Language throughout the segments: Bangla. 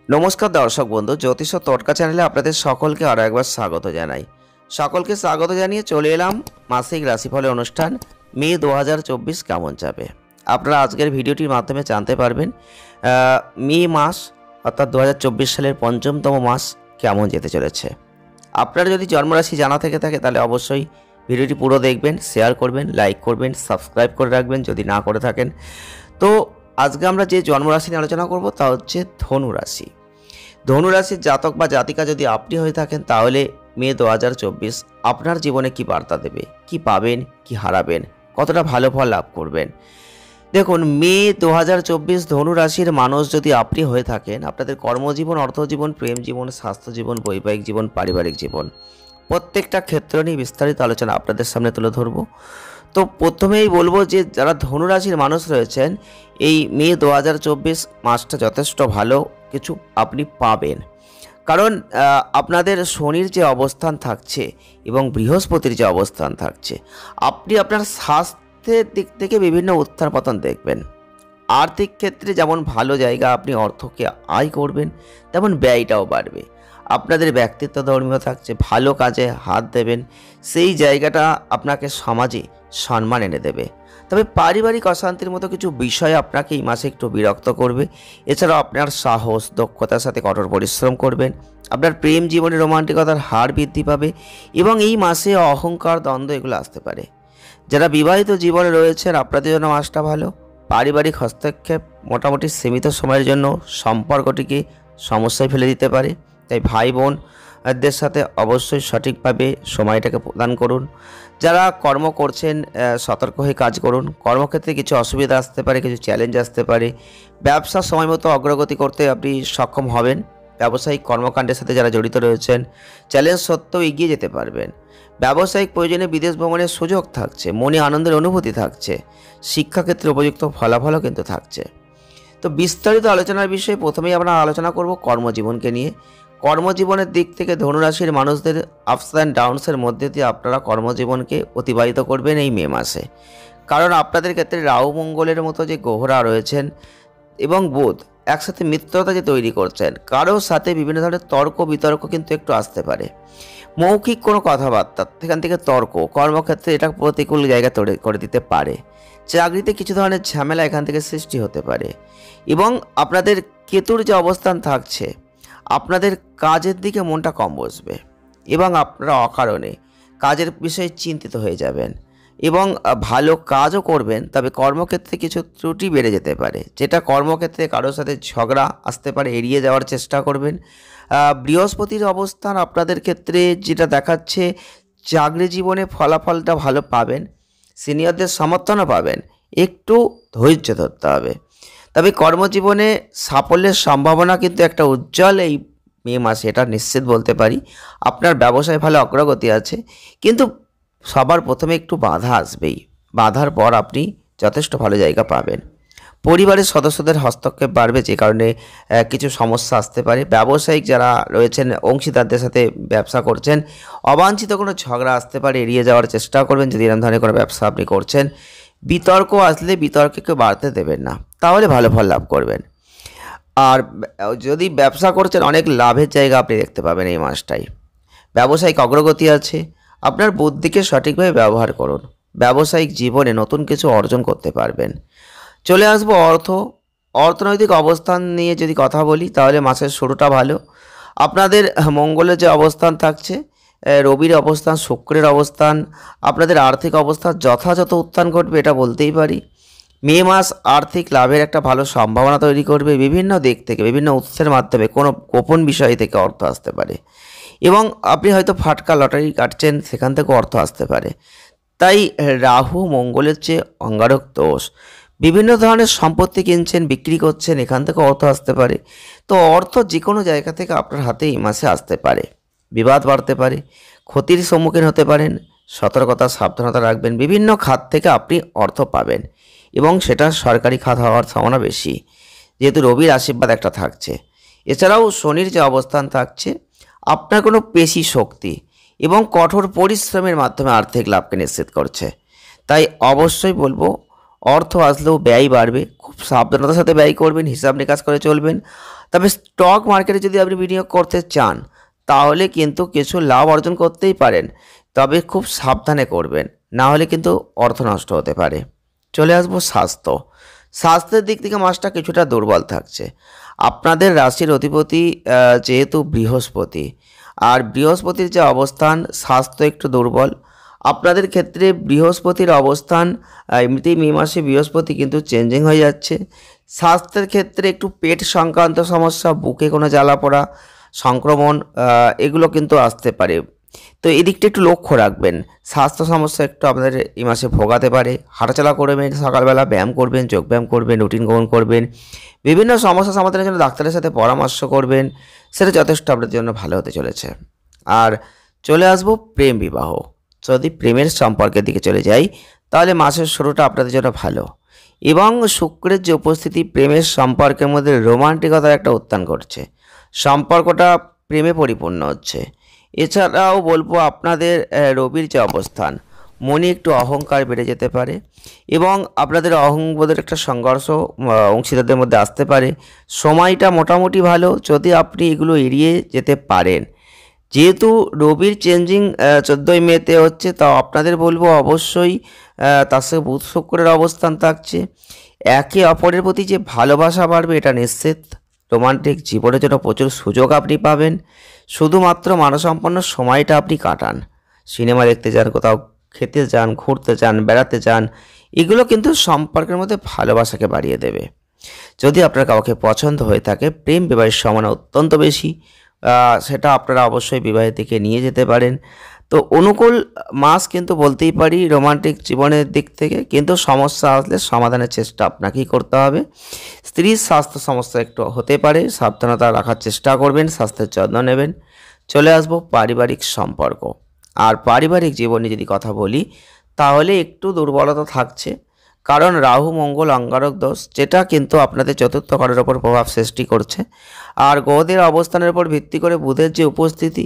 নমস্কার দর্শক বন্ধু, জ্যোতিষ টোটকা চ্যানেলে আপনাদের সকলকে আরও একবার স্বাগত জানাই। সকলকে স্বাগত জানিয়ে চলে এলাম মাসিক রাশিফলের অনুষ্ঠান মে 2024 কেমন যাবে। আপনারা আজকের ভিডিওটির মাধ্যমে জানতে পারবেন মে মাস অর্থাৎ 2024 সালের পঞ্চমতম মাস কেমন যেতে চলেছে। আপনার যদি জন্মরাশি জানা থেকে থাকে তাহলে অবশ্যই ভিডিওটি পুরো দেখবেন, শেয়ার করবেন, লাইক করবেন, সাবস্ক্রাইব করে রাখবেন যদি না করে থাকেন। তো আজকে আমরা যে জন্মরাশি নিয়ে আলোচনা করব তা হচ্ছে ধনুরাশি। ধনুরাশির জাতক বা জাতিকা যদি আপনি হয়ে থাকেন তাহলে মে 2024 আপনার জীবনে কি বার্তা দেবে, কি পাবেন, কি হারাবেন, কতটা ভালো ফল লাভ করবেন। দেখুন, মে 2024 ধনুরাশির মানুষ যদি আপনি হয়ে থাকেন, আপনাদের কর্মজীবন, অর্থজীবন, প্রেম জীবন, স্বাস্থ্য জীবন, বৈবাহিক জীবন, পারিবারিক জীবন প্রত্যেকটা ক্ষেত্র নিয়ে বিস্তারিত আলোচনা আপনাদের সামনে তুলে ধরব। তো প্রথমেই বলবো যে যারা ধনুরাশির মানুষ রয়েছেন, এই মে 2024 মাসটা যথেষ্ট ভালো কিছু আপনি পাবেন। কারণ আপনাদের শনির যে অবস্থান থাকছে এবং বৃহস্পতির যে অবস্থান থাকছে, আপনি আপনার স্বাস্থ্যের দিক থেকে বিভিন্ন উত্থান পতন দেখবেন। আর্থিক ক্ষেত্রে যেমন ভালো জায়গা, আপনি অর্থকে আয় করবেন, তেমন ব্যয়টাও বাড়বে। আপনাদের ব্যক্তিত্ব ধর্মীয় থাকছে, ভালো কাজে হাত দেবেন, সেই জায়গাটা আপনাকে সমাজে সম্মান এনে দেবে। তবে পারিবারিক অশান্তির মতো কিছু বিষয় আপনাকে এই মাসে একটু বিরক্ত করবে। এছাড়াও আপনার সাহস, দক্ষতার সাথে কঠোর পরিশ্রম করবেন। আপনার প্রেম জীবনে রোমান্টিকতার হার বৃদ্ধি পাবে এবং এই মাসে অহংকার, দ্বন্দ্ব এগুলো আসতে পারে। যারা বিবাহিত জীবনে রয়েছেন আপনাদের জন্য মাসটা ভালো। পারিবারিক হস্তক্ষেপ মোটামুটি সীমিত সময়ের জন্য সম্পর্কটিকে সমস্যায় ফেলে দিতে পারে। তাই ভাই বোনদের সাথে অবশ্যই সঠিকভাবে সময়টাকে প্রদান করুন। যারা কর্ম করছেন সতর্ক হয়ে কাজ করুন। কর্মক্ষেত্রে কিছু অসুবিধা আসতে পারে, কিছু চ্যালেঞ্জ আসতে পারে। ব্যবসা সময় মতো অগ্রগতি করতে আপনি সক্ষম হবেন। ব্যবসায়িক কর্মকাণ্ডের সাথে যারা জড়িত রয়েছেন চ্যালেঞ্জ সত্ত্বেও এগিয়ে যেতে পারবেন। ব্যবসায়িক প্রয়োজনে বিদেশ ভ্রমণের সুযোগ থাকছে, মনে আনন্দের অনুভূতি থাকছে, শিক্ষাক্ষেত্রে উপযুক্ত ফলাফলও কিন্তু থাকছে। তো বিস্তারিত আলোচনার বিষয়ে প্রথমেই আমরা আলোচনা করব কর্মজীবনকে নিয়ে। কর্মজীবনের দিক থেকে ধনুরাশির মানুষদের আপস অ্যান্ড ডাউনসের মধ্যে দিয়ে আপনারা কর্মজীবনকে অতিবাহিত করবেন এই মে মাসে। কারণ আপনাদের ক্ষেত্রে রাহু মঙ্গলের মতো যে গ্রহরা রয়েছেন এবং বুধ একসাথে মিত্রতা যে তৈরি করছেন, কারোর সাথে বিভিন্ন ধরনের তর্ক বিতর্ক কিন্তু একটু আসতে পারে। মৌখিক কোনো কথাবার্তা সেখান থেকে তর্ক কর্মক্ষেত্রে এটা প্রতিকূল জায়গা তৈরি করে দিতে পারে। চাকরিতে কিছু ধরনের ঝামেলা এখান থেকে সৃষ্টি হতে পারে। এবং আপনাদের কেতুর যে অবস্থান থাকছে, আপনাদের কাজের দিকে মনটা কম বসবে এবং আপনারা অকারণে কাজের বিষয়ে চিন্তিত হয়ে যাবেন এবং ভালো কাজও করবেন, তবে কর্মক্ষেত্রে কিছু ত্রুটি বেড়ে যেতে পারে, যেটা কর্মক্ষেত্রে কারোর সাথে ঝগড়া আসতে পারে, এড়িয়ে যাওয়ার চেষ্টা করবেন। বৃহস্পতির অবস্থান আপনাদের ক্ষেত্রে যেটা দেখাচ্ছে, চাকরি জীবনে ফলাফলটা ভালো পাবেন, সিনিয়রদের সমর্থনও পাবেন, একটু ধৈর্য ধরতে হবে। তবে কর্মজীবনে সাফল্যের সম্ভাবনা কিন্তু একটা উজ্জ্বল এই মে মাসে, এটা নিশ্চিত বলতে পারি। আপনার ব্যবসায় ভালো অগ্রগতি আছে, কিন্তু সবার প্রথমে একটু বাধা আসবেই। বাধার পর আপনি যথেষ্ট ভালো জায়গা পাবেন। পরিবারের সদস্যদের হস্তক্ষেপ বাড়বে, যে কারণে কিছু সমস্যা আসতে পারে। ব্যবসায়িক যারা রয়েছেন, অংশীদারদের সাথে ব্যবসা করছেন, অবাঞ্ছিত কোনো ঝগড়া আসতে পারে, এড়িয়ে যাওয়ার চেষ্টা করবেন যদি এরকম ধরনের কোনো ব্যবসা আপনি করছেন। বিতর্ক আসলে বিতর্ককে বাড়তে দেবেন না, তাহলে ভালো ফল লাভ করবেন। আর যদি ব্যবসা করছেন, অনেক লাভের জায়গা আপনি দেখতে পাবেন এই মাসটাই। ব্যবসায়িক অগ্রগতি আছে, আপনার বুদ্ধিকে সঠিকভাবে ব্যবহার করুন। ব্যবসায়িক জীবনে নতুন কিছু অর্জন করতে পারবেন। চলে আসবো অর্থনৈতিক অবস্থান নিয়ে যদি কথা বলি, তাহলে মাসের শুরুটা ভালো। আপনাদের মঙ্গলের যে অবস্থান থাকছে, রবির অবস্থান, শুক্রের অবস্থান, আপনাদের আর্থিক অবস্থা যথাযথ উত্থান ঘটবে, এটা বলতেই পারি। মে মাস আর্থিক লাভের একটা ভালো সম্ভাবনা তৈরি করবে। বিভিন্ন দিক থেকে, বিভিন্ন উৎসের মাধ্যমে কোনো গোপন বিষয় থেকে অর্থ আসতে পারে এবং আপনি হয়তো ফাটকা লটারি কাটছেন, সেখান থেকেও অর্থ আসতে পারে। তাই রাহু মঙ্গলের যে অঙ্গারক দোষ, বিভিন্ন ধরনের সম্পত্তি কিনছেন, বিক্রি করছেন, এখান থেকে অর্থ আসতে পারে। তো অর্থ যে কোনো জায়গা থেকে আপনার হাতে এই মাসে আসতে পারে। বিবাদ বাড়তে পারে, ক্ষতির সম্মুখীন হতে পারেন। সতর্কতা, সাবধানতা রাখবেন। বিভিন্ন খাত থেকে আপনি অর্থ পাবেন এবং সেটা সরকারি খাত হওয়ার সম্ভাবনা বেশি, যেহেতু রবির আশীর্বাদ একটা থাকছে। এছাড়াও শনির যে অবস্থান থাকছে, আপনার কোনো পেশি শক্তি এবং কঠোর পরিশ্রমের মাধ্যমে আর্থিক লাভকে নিশ্চিত করছে। তাই অবশ্যই বলবো অর্থ আসলেও ব্যয় বাড়বে, খুব সাবধানতার সাথে ব্যয় করবেন, হিসাব নিকাশ করে চলবেন। তবে স্টক মার্কেটে যদি আপনি বিনিয়োগ করতে চান তাহলে কিন্তু কিছু লাভ অর্জন করতেই পারেন, তবে খুব সাবধানে করবেন, না হলে কিন্তু অর্থ নষ্ট হতে পারে। চলে আসবো স্বাস্থ্যের দিক থেকে মাসটা কিছুটা দুর্বল থাকছে। আপনাদের রাশির অধিপতি যেহেতু বৃহস্পতি, আর বৃহস্পতির যে অবস্থান, স্বাস্থ্য একটু দুর্বল আপনাদের ক্ষেত্রে। বৃহস্পতির অবস্থান এমনিতেই মে মাসে বৃহস্পতি কিন্তু চেঞ্জিং হয়ে যাচ্ছে। স্বাস্থ্যের ক্ষেত্রে একটু পেট সংক্রান্ত সমস্যা, বুকে কোনো জ্বালা পোড়া, সংক্রমণ এগুলো কিন্তু আসতে পারে। তো এদিকটা একটু লক্ষ্য রাখবেন। স্বাস্থ্য সমস্যা একটু আপনাদের এই মাসে ভোগাতে পারে। হাঁটাচলা করবেন, সকালবেলা ব্যায়াম করবেন, যোগব্যায়াম করবেন, রুটিন গ্রহণ করবেন, বিভিন্ন সমস্যা সমাধানের জন্য ডাক্তারের সাথে পরামর্শ করবেন, সেটা যথেষ্ট আপনাদের জন্য ভালো হতে চলেছে। আর চলে আসবো প্রেম বিবাহ। যদি প্রেমের সম্পর্কের দিকে চলে যাই তাহলে মাসের শুরুটা আপনাদের জন্য ভালো, এবং শুক্রের যে উপস্থিতি প্রেমের সম্পর্কের মধ্যে রোমান্টিকতার একটা উত্থান ঘটছে, সম্পর্কটা প্রেমে পরিপূর্ণ হচ্ছে। এছাড়াও বলবো আপনাদের রবির যে অবস্থান, মনে একটু অহংকার বেড়ে যেতে পারে, এবং আপনাদের অহংবোধের একটা সংঘর্ষ অংশীদারদের মধ্যে আসতে পারে। সময়টা মোটামুটি ভালো যদি আপনি এগুলো এড়িয়ে যেতে পারেন। যেহেতু রবির চেঞ্জিং 14ই মেতে হচ্ছে, তা আপনাদের বলবো অবশ্যই তার সাথে বুধ শুক্রের অবস্থান থাকছে, একে অপরের প্রতি যে ভালোবাসা বাড়বে এটা নিশ্চিত। রোমান্টিক জীবনের জন্য প্রচুর সুযোগ আপনি পাবেন। শুধুমাত্র মানসম্পন্ন সময়টা আপনি কাটান, সিনেমা দেখতে যান, কোথাও খেতে যান, ঘুরতে যান, বেড়াতে যান, এগুলো কিন্তু সম্পর্কের মধ্যে ভালোবাসাকে বাড়িয়ে দেবে। যদি আপনার কাউকে পছন্দ হয়ে থাকে, প্রেম বিবাহের সম্ভাবনা অত্যন্ত বেশি, সেটা আপনারা অবশ্যই বিবাহের দিকে নিয়ে যেতে পারেন। তো অনুকূল মাস কিন্তু বলতেই পারি রোমান্টিক জীবনের দিক থেকে, কিন্তু সমস্যা আসলে সমাধানের চেষ্টা আপনাকেই করতে হবে। স্ত্রীর স্বাস্থ্য সমস্যা একটু হতে পারে, সাবধানতা রাখার চেষ্টা করবেন, স্বাস্থ্যের যত্ন নেবেন। চলে আসবো পারিবারিক সম্পর্ক। আর পারিবারিক জীবনে যদি কথা বলি তাহলে একটু দুর্বলতা থাকছে, কারণ রাহু মঙ্গল অঙ্গারক দোষ, যেটা কিন্তু আপনাদের চতুর্থ ঘরের ওপর প্রভাব সৃষ্টি করছে। আর গ্রহদের অবস্থানের উপর ভিত্তি করে বুধের যে উপস্থিতি,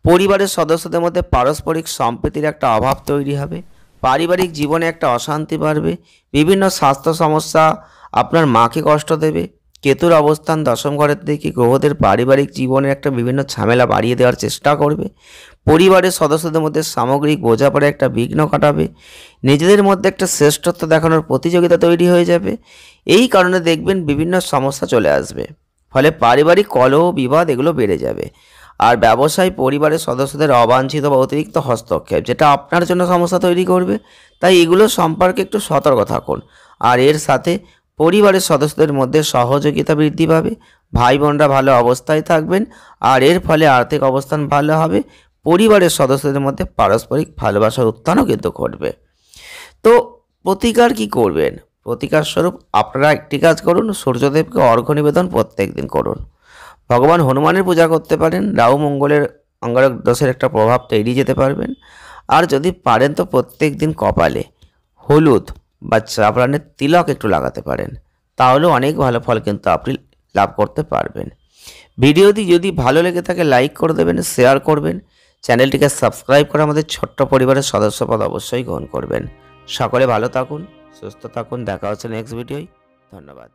পরিবারের সদস্যদের মধ্যে পারস্পরিক সম্প্রীতির একটা অভাব তৈরি হবে, পারিবারিক জীবনে একটা অশান্তি বাড়বে, বিভিন্ন স্বাস্থ্য সমস্যা আপনার মাকে কষ্ট দেবে। কেতুর অবস্থান দশম ঘরের দিকে গ্রহদের পারিবারিক জীবনের একটা বিভিন্ন ঝামেলা বাড়িয়ে দেওয়ার চেষ্টা করবে, পরিবারের সদস্যদের মধ্যে সামগ্রিক বোঝাপড়ে একটা বিঘ্ন ঘটাবে, নিজেদের মধ্যে একটা শ্রেষ্ঠত্ব দেখানোর প্রতিযোগিতা তৈরি হয়ে যাবে। এই কারণে দেখবেন বিভিন্ন সমস্যা চলে আসবে, ফলে পারিবারিক কলহ বিবাদ এগুলো বেড়ে যাবে। আর ব্যবসায় পরিবারের সদস্যদের অবাঞ্ছিত বা অতিরিক্ত হস্তক্ষেপ, যেটা আপনার জন্য সমস্যা তৈরি করবে, তাই এগুলো সম্পর্কে একটু সতর্ক থাকুন। আর এর সাথে পরিবারের সদস্যদের মধ্যে সহযোগিতা বৃদ্ধি পাবে, ভাই বোনরা ভালো অবস্থায় থাকবেন, আর এর ফলে আর্থিক অবস্থান ভালো হবে, পরিবারের সদস্যদের মধ্যে পারস্পরিক ভালোবাসার উত্থানও কিন্তু ঘটবে। তো প্রতিকার কি করবেন? প্রতিকার স্বরূপ আপনারা একটি কাজ করুন, সূর্যদেবকে অর্ঘ্য নিবেদন প্রত্যেক দিন করুন। ভগবান হনুমানের পূজা করতে পারেন, রাহু মঙ্গলের অঙ্গারক দোষের একটা প্রভাব এড়িয়ে যেতে পারবেন। আর যদি পারেন তো প্রত্যেক দিন কপালে হলুদ বা জাফরানের তিলক একটু লাগাতে পারেন, তাহলেও অনেক ভালো ফল কিন্তু আপনি লাভ করতে পারবেন। ভিডিওটি যদি ভালো লেগে থাকে লাইক করে দেবেন, শেয়ার করবেন, চ্যানেলটিকে সাবস্ক্রাইব করে আমাদের ছোট্ট পরিবারের সদস্যপদ অবশ্যই গ্রহণ করবেন। সকলে ভালো থাকুন, সুস্থ থাকুন, দেখা হচ্ছে নেক্সট ভিডিওয়। ধন্যবাদ।